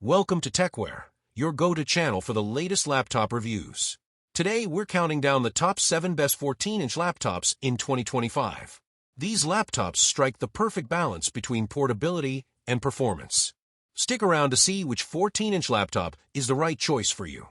Welcome to Tecware, your go-to channel for the latest laptop reviews. Today, we're counting down the top 7 best 14-inch laptops in 2025. These laptops strike the perfect balance between portability and performance. Stick around to see which 14-inch laptop is the right choice for you.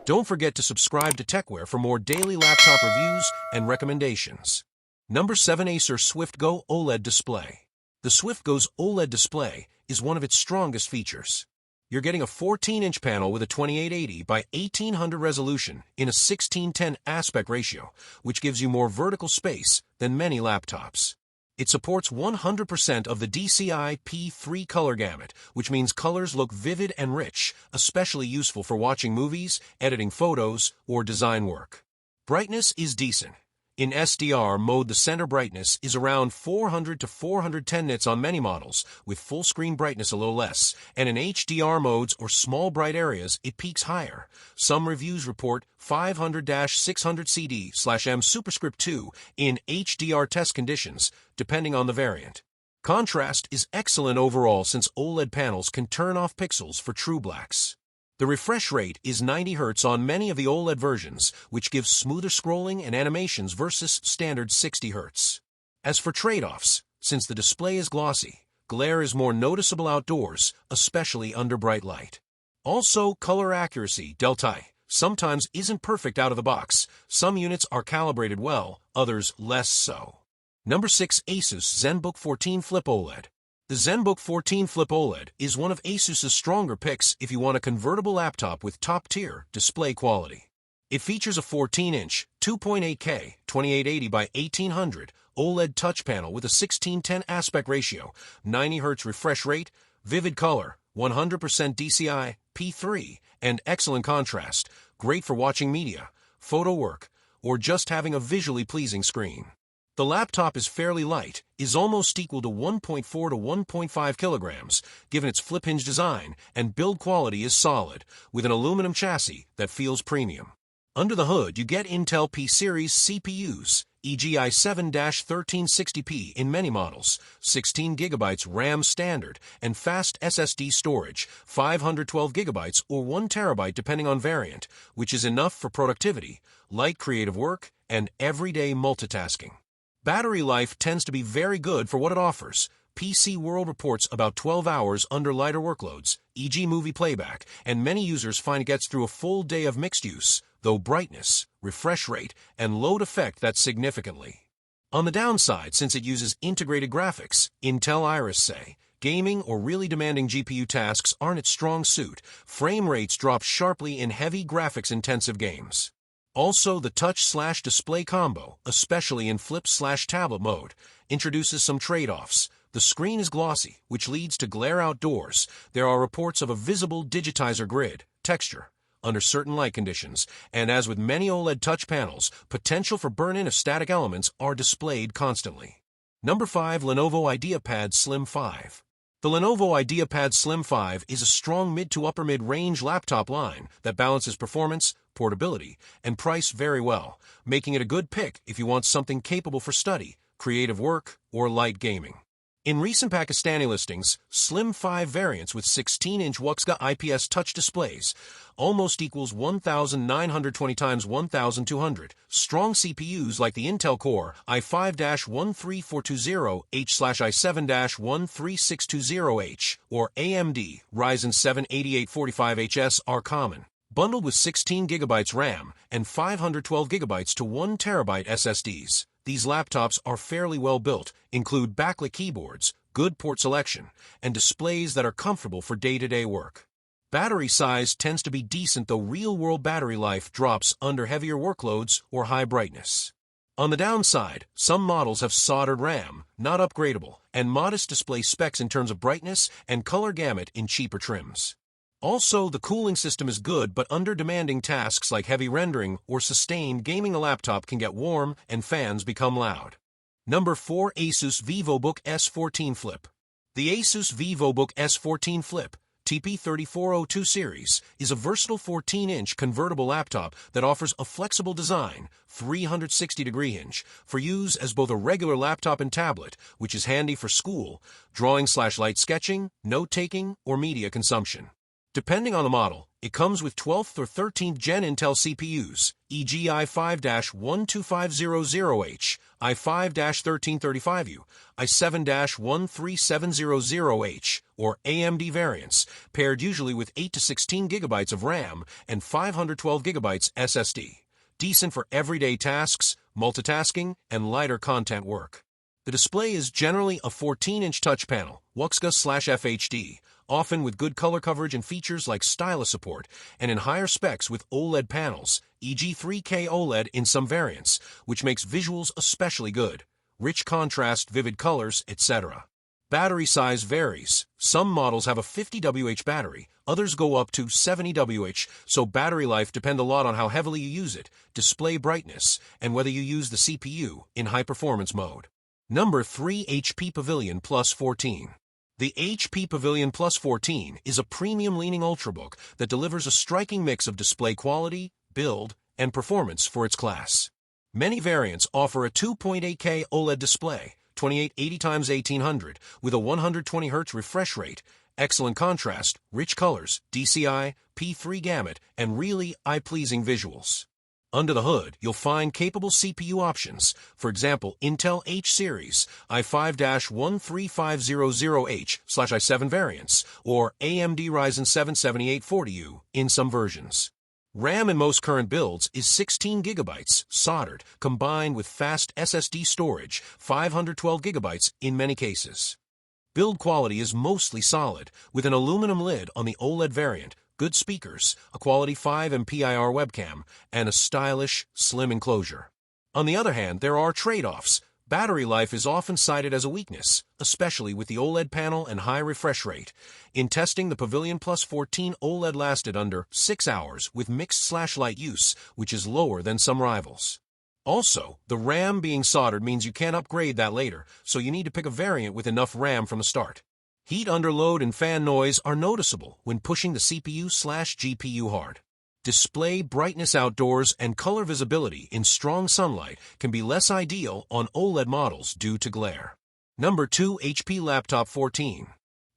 Don't forget to subscribe to Tecware for more daily laptop reviews and recommendations. Number 7. Acer SwiftGo OLED Display. The SwiftGo's OLED display is one of its strongest features. You're getting a 14-inch panel with a 2880 by 1800 resolution in a 16:10 aspect ratio, which gives you more vertical space than many laptops. It supports 100% of the DCI P3 color gamut, which means colors look vivid and rich, especially useful for watching movies, editing photos, or design work. Brightness is decent. In SDR mode, the center brightness is around 400 to 410 nits on many models, with full screen brightness a little less, and in HDR modes or small bright areas, it peaks higher. Some reviews report 500-600 CD/M superscript 2 in HDR test conditions, depending on the variant. Contrast is excellent overall since OLED panels can turn off pixels for true blacks. The refresh rate is 90 Hz on many of the OLED versions, which gives smoother scrolling and animations versus standard 60 Hz. As for trade-offs, since the display is glossy, glare is more noticeable outdoors, especially under bright light. Also, color accuracy, Delta, sometimes isn't perfect out of the box. Some units are calibrated well, others less so. Number 6. Asus Zenbook 14 Flip OLED. The Zenbook 14 Flip OLED is one of Asus's stronger picks if you want a convertible laptop with top-tier display quality. It features a 14-inch, 2.8K, 2880 by 1800 OLED touch panel with a 16:10 aspect ratio, 90 Hz refresh rate, vivid color, 100% DCI, P3, and excellent contrast, great for watching media, photo work, or just having a visually pleasing screen. The laptop is fairly light, is almost equal to 1.4 to 1.5 kilograms, given its flip hinge design, and build quality is solid, with an aluminum chassis that feels premium. Under the hood, you get Intel P-Series CPUs, e.g. i7-1360P in many models, 16GB RAM standard, and fast SSD storage, 512GB or 1TB depending on variant, which is enough for productivity, light creative work, and everyday multitasking. Battery life tends to be very good for what it offers. PC World reports about 12 hours under lighter workloads, e.g. movie playback, and many users find it gets through a full day of mixed use, though brightness, refresh rate, and load affect that significantly. On the downside, since it uses integrated graphics, Intel Iris say, gaming or really demanding GPU tasks aren't its strong suit. Frame rates drop sharply in heavy graphics-intensive games. Also, the touch/display combo, especially in flip/tablet mode, introduces some trade-offs. The screen is glossy, which leads to glare outdoors. There are reports of a visible digitizer grid, texture, under certain light conditions, and as with many OLED touch panels, potential for burn-in of static elements are displayed constantly. Number 5. Lenovo IdeaPad Slim 5. The Lenovo IdeaPad Slim 5 is a strong mid to upper mid-range laptop line that balances performance, portability, and price very well, making it a good pick if you want something capable for study, creative work, or light gaming. In recent Pakistani listings, Slim 5 variants with 16-inch Wuxka IPS touch displays almost equals 1920x1200. Strong CPUs like the Intel Core i5-13420H/i7-13620H or AMD Ryzen 7 8845HS are common. Bundled with 16GB RAM and 512GB to 1TB SSDs. These laptops are fairly well built, include backlit keyboards, good port selection, and displays that are comfortable for day-to-day work. Battery size tends to be decent, though real-world battery life drops under heavier workloads or high brightness. On the downside, some models have soldered RAM, not upgradable, and modest display specs in terms of brightness and color gamut in cheaper trims. Also, the cooling system is good, but under demanding tasks like heavy rendering or sustained gaming, a laptop can get warm and fans become loud. Number 4. Asus Vivobook S14 Flip. The Asus Vivobook S14 Flip TP3402 series is a versatile 14-inch convertible laptop that offers a flexible design, 360-degree hinge, for use as both a regular laptop and tablet, which is handy for school, drawing/light sketching, note-taking, or media consumption. Depending on the model, it comes with 12th or 13th Gen Intel CPUs, e.g. i5-12500H, i5-1335U, i7-13700H, or AMD variants, paired usually with 8 to 16 GB of RAM and 512 GB SSD. Decent for everyday tasks, multitasking, and lighter content work. The display is generally a 14-inch touch panel, WXGA/FHD, often with good color coverage and features like stylus support, and in higher specs with OLED panels, e.g. 3K OLED in some variants, which makes visuals especially good. Rich contrast, vivid colors, etc. Battery size varies. Some models have a 50 Wh battery, others go up to 70 Wh, so battery life depends a lot on how heavily you use it, display brightness, and whether you use the CPU in high-performance mode. Number 3. HP Pavilion Plus 14. The HP Pavilion Plus 14 is a premium-leaning ultrabook that delivers a striking mix of display quality, build, and performance for its class. Many variants offer a 2.8K OLED display, 2880x1800, with a 120Hz refresh rate, excellent contrast, rich colors, DCI, P3 gamut, and really eye-pleasing visuals. Under the hood, you'll find capable CPU options, for example, Intel H series, i5-13500H/i7 variants, or AMD Ryzen 7 7840U in some versions. RAM in most current builds is 16 GB, soldered, combined with fast SSD storage, 512 GB in many cases. Build quality is mostly solid, with an aluminum lid on the OLED variant, good speakers, a quality 5MP IR webcam, and a stylish, slim enclosure. On the other hand, there are trade-offs. Battery life is often cited as a weakness, especially with the OLED panel and high refresh rate. In testing, the Pavilion Plus 14 OLED lasted under 6 hours with mixed/light use, which is lower than some rivals. Also, the RAM being soldered means you can't upgrade that later, so you need to pick a variant with enough RAM from the start. Heat underload and fan noise are noticeable when pushing the CPU/GPU hard. Display brightness outdoors and color visibility in strong sunlight can be less ideal on OLED models due to glare. Number 2. HP Laptop 14.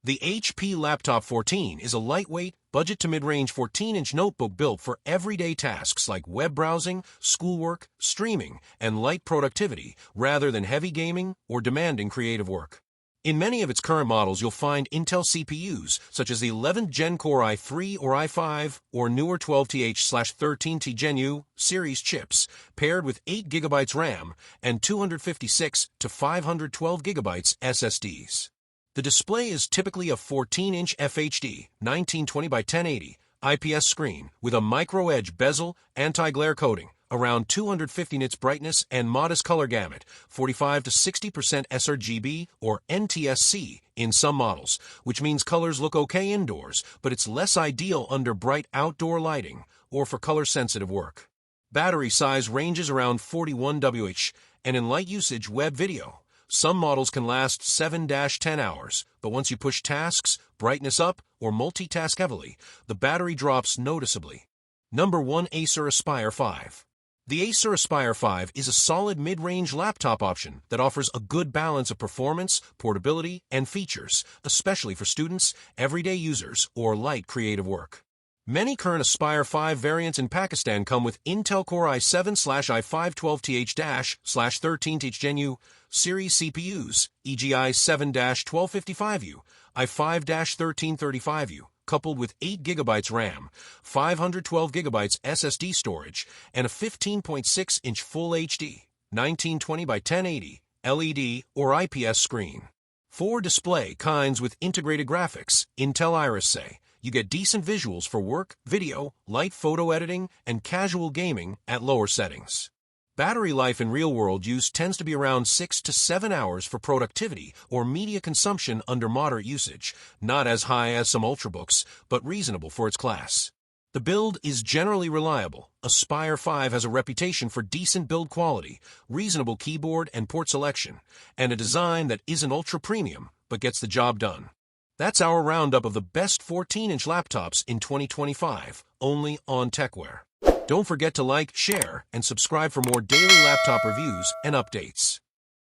The HP Laptop 14 is a lightweight, budget to mid-range 14-inch notebook built for everyday tasks like web browsing, schoolwork, streaming, and light productivity rather than heavy gaming or demanding creative work. In many of its current models, you'll find Intel CPUs, such as the 11th Gen Core i3 or i5 or newer 12th/13th Gen U series chips, paired with 8 GB RAM and 256 to 512 GB SSDs. The display is typically a 14-inch FHD 1920 by 1080 IPS screen with a micro-edge bezel, anti-glare coating, around 250 nits brightness, and modest color gamut, 45 to 60% sRGB or NTSC in some models, which means colors look okay indoors, but it's less ideal under bright outdoor lighting or for color-sensitive work. Battery size ranges around 41 Wh, and in light usage web video, some models can last 7-10 hours, but once you push tasks, brightness up, or multitask heavily, the battery drops noticeably. Number 1. Acer Aspire 5. The Acer Aspire 5 is a solid mid-range laptop option that offers a good balance of performance, portability, and features, especially for students, everyday users, or light creative work. Many current Aspire 5 variants in Pakistan come with Intel Core i7/i5 12th/13th Gen U series CPUs, e.g. i7-1255U, i5-1335U, coupled with 8 GB RAM, 512 GB SSD storage, and a 15.6-inch Full HD 1920 by 1080 LED or IPS screen. For display kinds with integrated graphics, Intel Iris say, you get decent visuals for work, video, light photo editing, and casual gaming at lower settings. Battery life in real-world use tends to be around 6 to 7 hours for productivity or media consumption under moderate usage, not as high as some ultrabooks, but reasonable for its class. The build is generally reliable. Aspire 5 has a reputation for decent build quality, reasonable keyboard and port selection, and a design that isn't ultra-premium, but gets the job done. That's our roundup of the best 14-inch laptops in 2025, only on Tecware. Don't forget to like, share, and subscribe for more daily laptop reviews and updates.